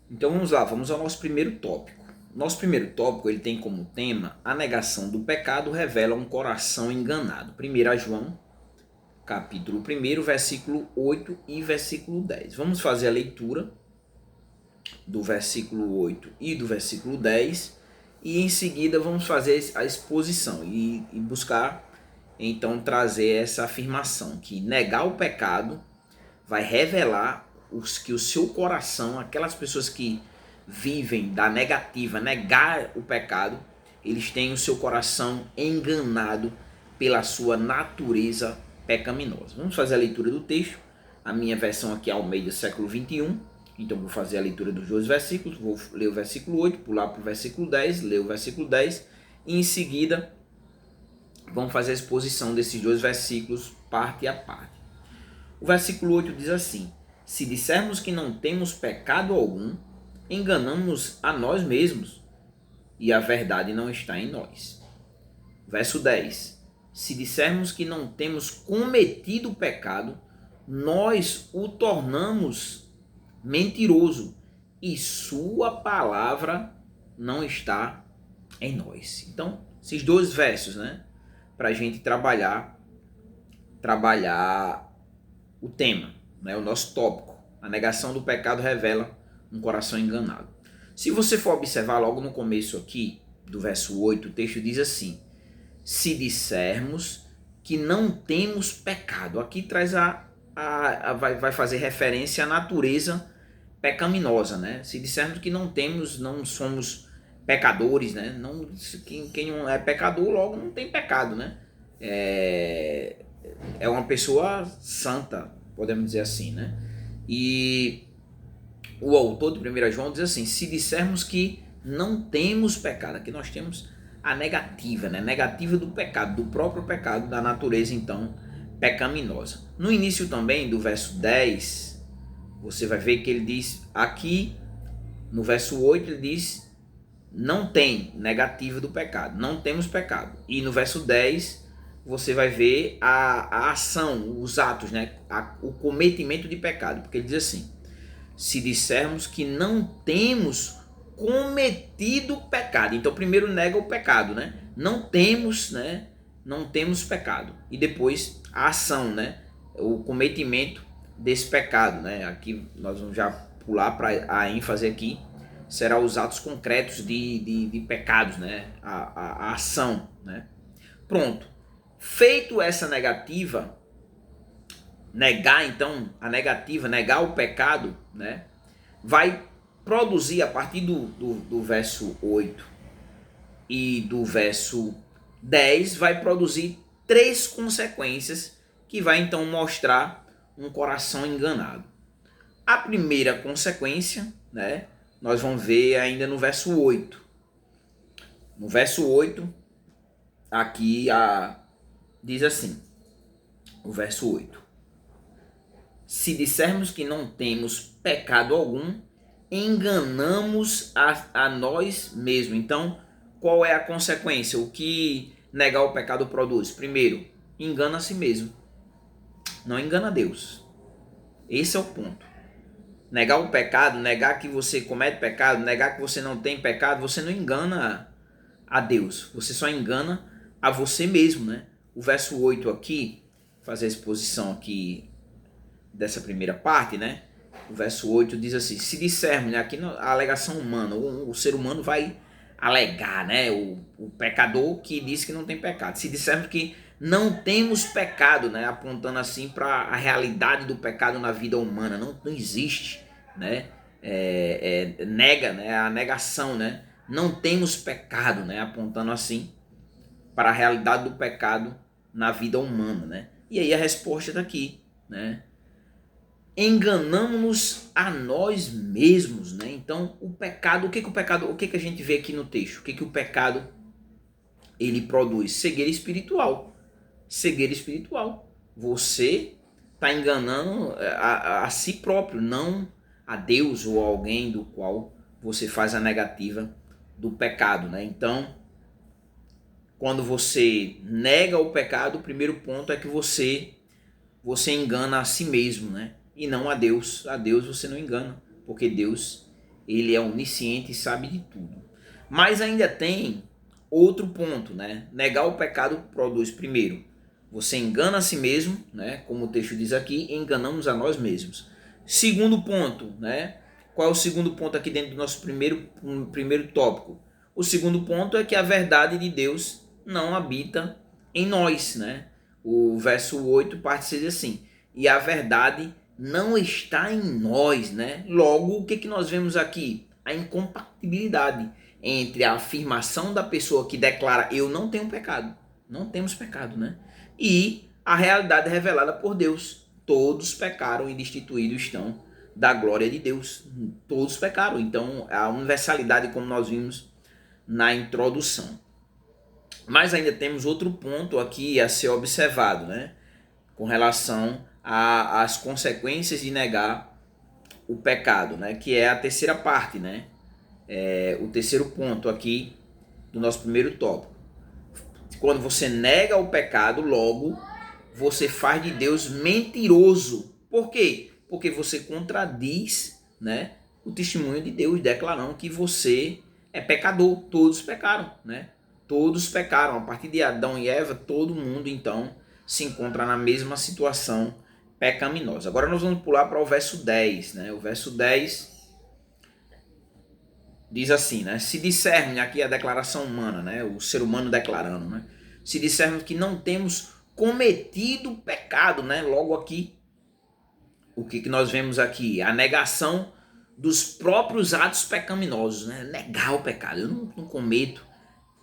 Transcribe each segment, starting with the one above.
Então vamos lá, vamos ao nosso primeiro tópico. Nosso primeiro tópico ele tem como tema a negação do pecado revela um coração enganado. 1 João, capítulo 1, versículo 8 e versículo 10. Vamos fazer a leitura do versículo 8 e do versículo 10 e em seguida vamos fazer a exposição e buscar então trazer essa afirmação que negar o pecado vai revelar que o seu coração, aquelas pessoas que vivem da negativa, negar o pecado, eles têm o seu coração enganado pela sua natureza pecaminosa. Vamos fazer a leitura do texto. A minha versão aqui é Almeida, século 21. Então vou fazer a leitura dos dois versículos. Vou ler o versículo 8, pular para o versículo 10, ler o versículo 10 e em seguida vamos fazer a exposição desses dois versículos parte a parte. O versículo 8 diz assim: se dissermos que não temos pecado algum, enganamos a nós mesmos e a verdade não está em nós. Verso 10: se dissermos que não temos cometido pecado, nós o tornamos mentiroso e sua palavra não está em nós. Então, esses dois versos, né, para a gente trabalhar o tema, né, o nosso tópico. A negação do pecado revela um coração enganado. Se você for observar logo no começo aqui, do verso 8, o texto diz assim: se dissermos que não temos pecado. Aqui traz vai fazer referência à natureza pecaminosa, né? Se dissermos que não temos, não somos pecadores, né? Não, quem não é pecador, logo não tem pecado, né? É uma pessoa santa, podemos dizer assim, né? E o autor de 1 João diz assim: se dissermos que não temos pecado, aqui nós temos a negativa, né? Negativa do pecado, do próprio pecado, da natureza então pecaminosa. No início também do verso 10, você vai ver que ele diz aqui, no verso 8 ele diz: não tem, negativa do pecado, não temos pecado. E no verso 10 você vai ver a ação, os atos, né? O cometimento de pecado, porque ele diz assim: se dissermos que não temos cometido pecado. Então primeiro nega o pecado, né? Não temos, né? Não temos pecado. E depois a ação, né? O cometimento desse pecado, né? Aqui nós vamos já pular para a ênfase aqui. Será os atos concretos de pecados, né? A ação, né? Pronto. Feito essa negativa, negar então a negativa, negar o pecado, né? Vai produzir a partir do verso 8 e do verso 10, vai produzir três consequências que vai então mostrar um coração enganado. A primeira consequência, né? Nós vamos ver ainda no verso 8. No verso 8, aqui diz assim, o verso 8: se dissermos que não temos pecado algum, enganamos a nós mesmos. Então, qual é a consequência? O que negar o pecado produz? Primeiro, engana a si mesmo. Não engana Deus. Esse é o ponto. Negar o pecado, negar que você comete pecado, negar que você não tem pecado, você não engana a Deus. Você só engana a você mesmo, né? O verso 8 aqui, fazer a exposição aqui dessa primeira parte, né? O verso 8 diz assim: se dissermos, né, aqui a alegação humana, o ser humano vai alegar, né, o pecador que diz que não tem pecado. Se dissermos que não temos pecado, né, apontando assim para a realidade do pecado na vida humana, não existe, né? Nega, né, a negação, né? Não temos pecado, né, apontando assim para a realidade do pecado na vida humana, né? E aí a resposta está aqui, né? Enganamos a nós mesmos, né? Então, o pecado, o que a gente vê aqui no texto? O que o pecado ele produz? Cegueira espiritual. Cegueira espiritual. Você está enganando a si próprio, não a Deus ou a alguém do qual você faz a negativa do pecado, né? Então, quando você nega o pecado, o primeiro ponto é que você engana a si mesmo, né? E não a Deus. A Deus você não engana, porque Deus, Ele é onisciente e sabe de tudo. Mas ainda tem outro ponto, né? Negar o pecado produz, primeiro, você engana a si mesmo, né? Como o texto diz aqui, enganamos a nós mesmos. Segundo ponto, né? Qual é o segundo ponto aqui dentro do nosso primeiro tópico? O segundo ponto é que a verdade de Deus não habita em nós, né? O verso 8 parte 6 assim: e a verdade não está em nós, né? Logo, o que nós vemos aqui? A incompatibilidade entre a afirmação da pessoa que declara eu não tenho pecado, não temos pecado, né? E a realidade revelada por Deus. Todos pecaram e destituídos estão da glória de Deus. Todos pecaram. Então, a universalidade, como nós vimos na introdução. Mas ainda temos outro ponto aqui a ser observado, né? Com relação às consequências de negar o pecado, né? Que é a terceira parte, né? O terceiro ponto aqui do nosso primeiro tópico. Quando você nega o pecado, logo você faz de Deus mentiroso. Por quê? Porque você contradiz, né, o testemunho de Deus, declarando que você é pecador. Todos pecaram, né? Todos pecaram. A partir de Adão e Eva, todo mundo então se encontra na mesma situação pecaminosa. Agora nós vamos pular para o verso 10, né? O verso 10 diz assim, né? Se dissermos, aqui a declaração humana, né? O ser humano declarando, né? Se dissermos que não temos cometido pecado, né? Logo aqui, o que nós vemos aqui? A negação dos próprios atos pecaminosos, né? Negar o pecado. Eu não cometo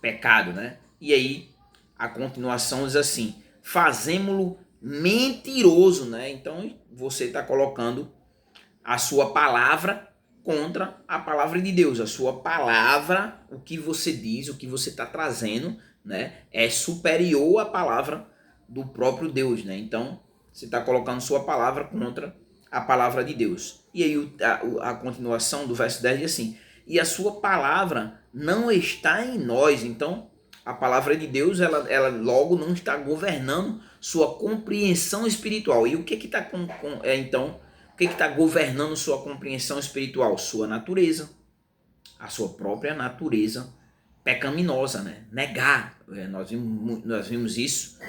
pecado, né? E aí, a continuação diz assim: fazemo-lo mentiroso, né? Então, você está colocando a sua palavra contra a palavra de Deus. A sua palavra, o que você diz, o que você está trazendo, né, é superior à palavra do próprio Deus, né? Então, você está colocando sua palavra contra a palavra de Deus. E aí a continuação do verso 10 diz assim: e a sua palavra não está em nós. Então, a palavra de Deus, ela logo não está governando sua compreensão espiritual. E o que está então, o que está governando sua compreensão espiritual? Sua natureza, a sua própria natureza pecaminosa, né? Negar. Nós vimos isso,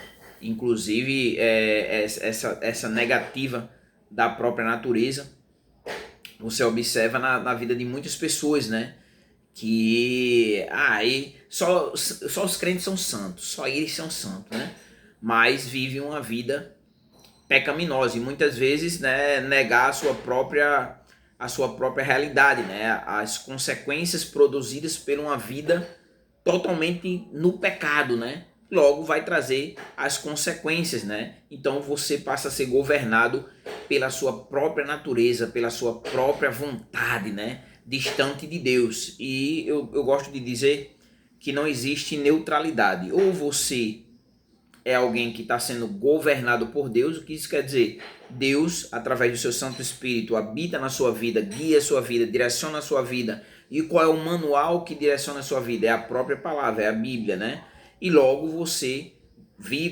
inclusive essa negativa da própria natureza. Você observa na vida de muitas pessoas, né? Que só os crentes são santos, só eles são santos, né? Mas vivem uma vida pecaminosa e muitas vezes, né, negar a sua própria realidade, né, as consequências produzidas por uma vida totalmente no pecado, né, logo vai trazer as consequências, né, então você passa a ser governado pela sua própria natureza, pela sua própria vontade, né, distante de Deus. E eu gosto de dizer que não existe neutralidade, ou você é alguém que está sendo governado por Deus. O que isso quer dizer? Deus, através do seu Santo Espírito, habita na sua vida, guia a sua vida, direciona a sua vida. E qual é o manual que direciona a sua vida? É a própria palavra, é a Bíblia, né? E logo você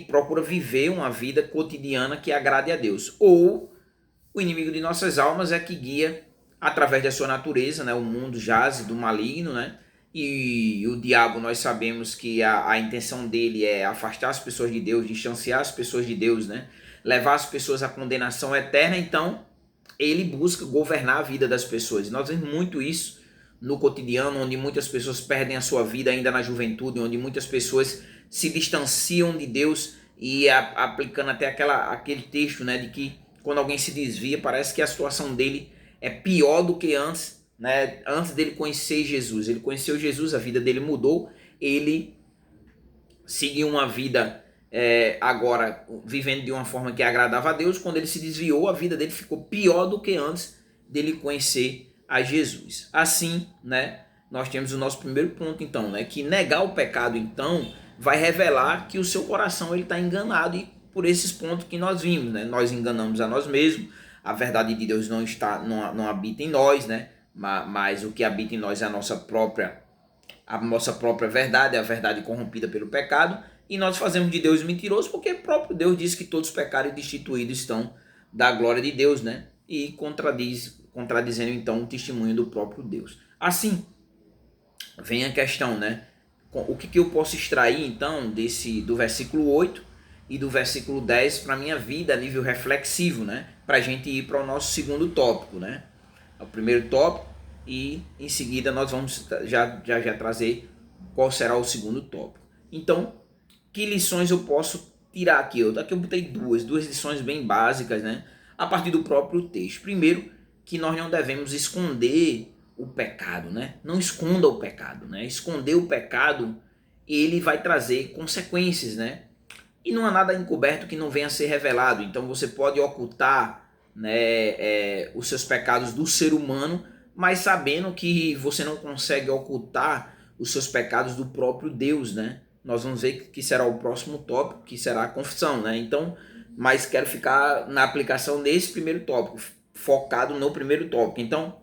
procura viver uma vida cotidiana que agrade a Deus. Ou o inimigo de nossas almas é que guia através da sua natureza, né? O mundo jaz do maligno, né? E o diabo, nós sabemos que a intenção dele é afastar as pessoas de Deus, distanciar as pessoas de Deus, né? Levar as pessoas à condenação eterna. Então, ele busca governar a vida das pessoas. Nós vemos muito isso no cotidiano, onde muitas pessoas perdem a sua vida ainda na juventude, onde muitas pessoas se distanciam de Deus e aplicando até aquele texto, né, de que quando alguém se desvia, parece que a situação dele é pior do que antes, né? Antes dele conhecer Jesus. Ele conheceu Jesus, a vida dele mudou, ele seguiu uma vida agora vivendo de uma forma que agradava a Deus. Quando ele se desviou, a vida dele ficou pior do que antes dele conhecer a Jesus. Assim, né, nós temos o nosso primeiro ponto, então, né, que negar o pecado, então, vai revelar que o seu coração está enganado, e por esses pontos que nós vimos, né, nós enganamos a nós mesmos, a verdade de Deus não habita em nós, né, mas o que habita em nós é a nossa própria verdade, a verdade corrompida pelo pecado, e nós fazemos de Deus mentiroso, porque o próprio Deus diz que todos pecaram e destituídos estão da glória de Deus, né? E contradiz contradizendo então o testemunho do próprio Deus. Assim, vem a questão, né? O que eu posso extrair então do versículo 8 e do versículo 10 para a minha vida a nível reflexivo, né? Para a gente ir para o nosso segundo tópico, né? O primeiro tópico, e em seguida nós vamos já trazer qual será o segundo tópico. Então, que lições eu posso tirar aqui? Aqui eu botei duas lições bem básicas, né? A partir do próprio texto. Primeiro, que nós não devemos esconder o pecado, né? Não esconda o pecado, né? Esconder o pecado, ele vai trazer consequências, né? E não há nada encoberto que não venha a ser revelado. Então você pode ocultar, né, os seus pecados do ser humano, mas sabendo que você não consegue ocultar os seus pecados do próprio Deus, né? Nós vamos ver que será o próximo tópico, que será a confissão, né? Então, mas quero ficar na aplicação nesse primeiro tópico, focado no primeiro tópico. Então,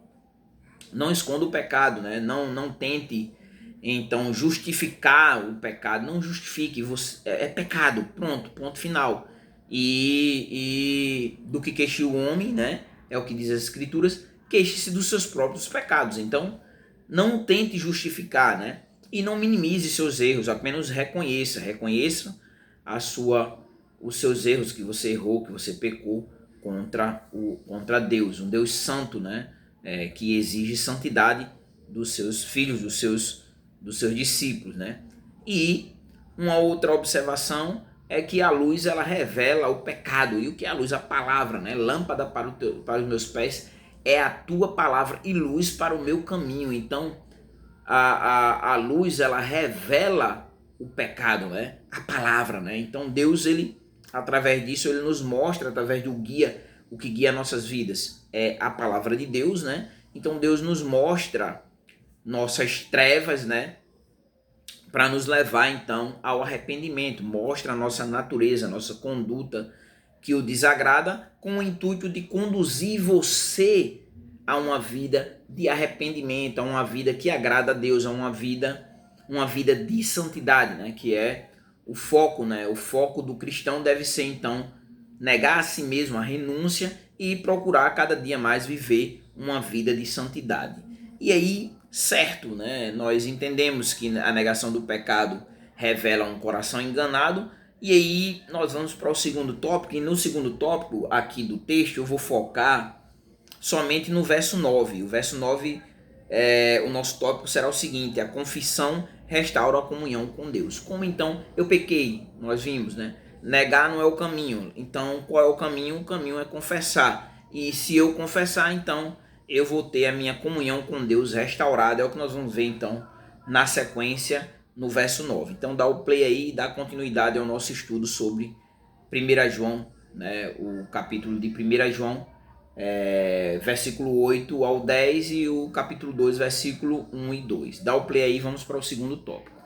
não esconda o pecado, né? Não tente então justificar o pecado, não justifique, você é pecado, pronto, ponto final. E do que queixe o homem, né? É o que diz as escrituras, queixe-se dos seus próprios pecados. Então, não tente justificar, né? E não minimize seus erros, apenas reconheça os seus erros, que você errou, que você pecou contra Deus, um Deus santo, né? Que exige santidade dos seus filhos, dos seus discípulos, né? E uma outra observação é que a luz, ela revela o pecado. E o que é a luz? A palavra, né? Lâmpada para os meus pés é a tua palavra e luz para o meu caminho. Então, a luz, ela revela o pecado, né? A palavra, né? Então, Deus, ele, através disso, ele nos mostra, através do guia, o que guia nossas vidas é a palavra de Deus, né? Então, Deus nos mostra nossas trevas, né? Para nos levar, então, ao arrependimento. Mostra a nossa natureza, a nossa conduta que o desagrada, com o intuito de conduzir você a uma vida de arrependimento, a uma vida que agrada a Deus, a uma vida de santidade, né? Que é o foco, né? O foco do cristão deve ser, então, negar a si mesmo, a renúncia, e procurar cada dia mais viver uma vida de santidade. E aí, certo, né? Nós entendemos que a negação do pecado revela um coração enganado. E aí nós vamos para o segundo tópico, e no segundo tópico aqui do texto eu vou focar somente no verso 9. O verso 9, o nosso tópico será o seguinte: a confissão restaura a comunhão com Deus. Como então eu pequei? Nós vimos, né? Negar não é o caminho. Então qual é o caminho? O caminho é confessar. E se eu confessar, então eu vou ter a minha comunhão com Deus restaurada. É o que nós vamos ver então na sequência, no verso 9. Então dá o play aí e dá continuidade ao nosso estudo sobre 1 João, né? O capítulo de 1 João, versículo 8 ao 10, e o capítulo 2, versículo 1 e 2. Dá o play aí e vamos para o segundo tópico.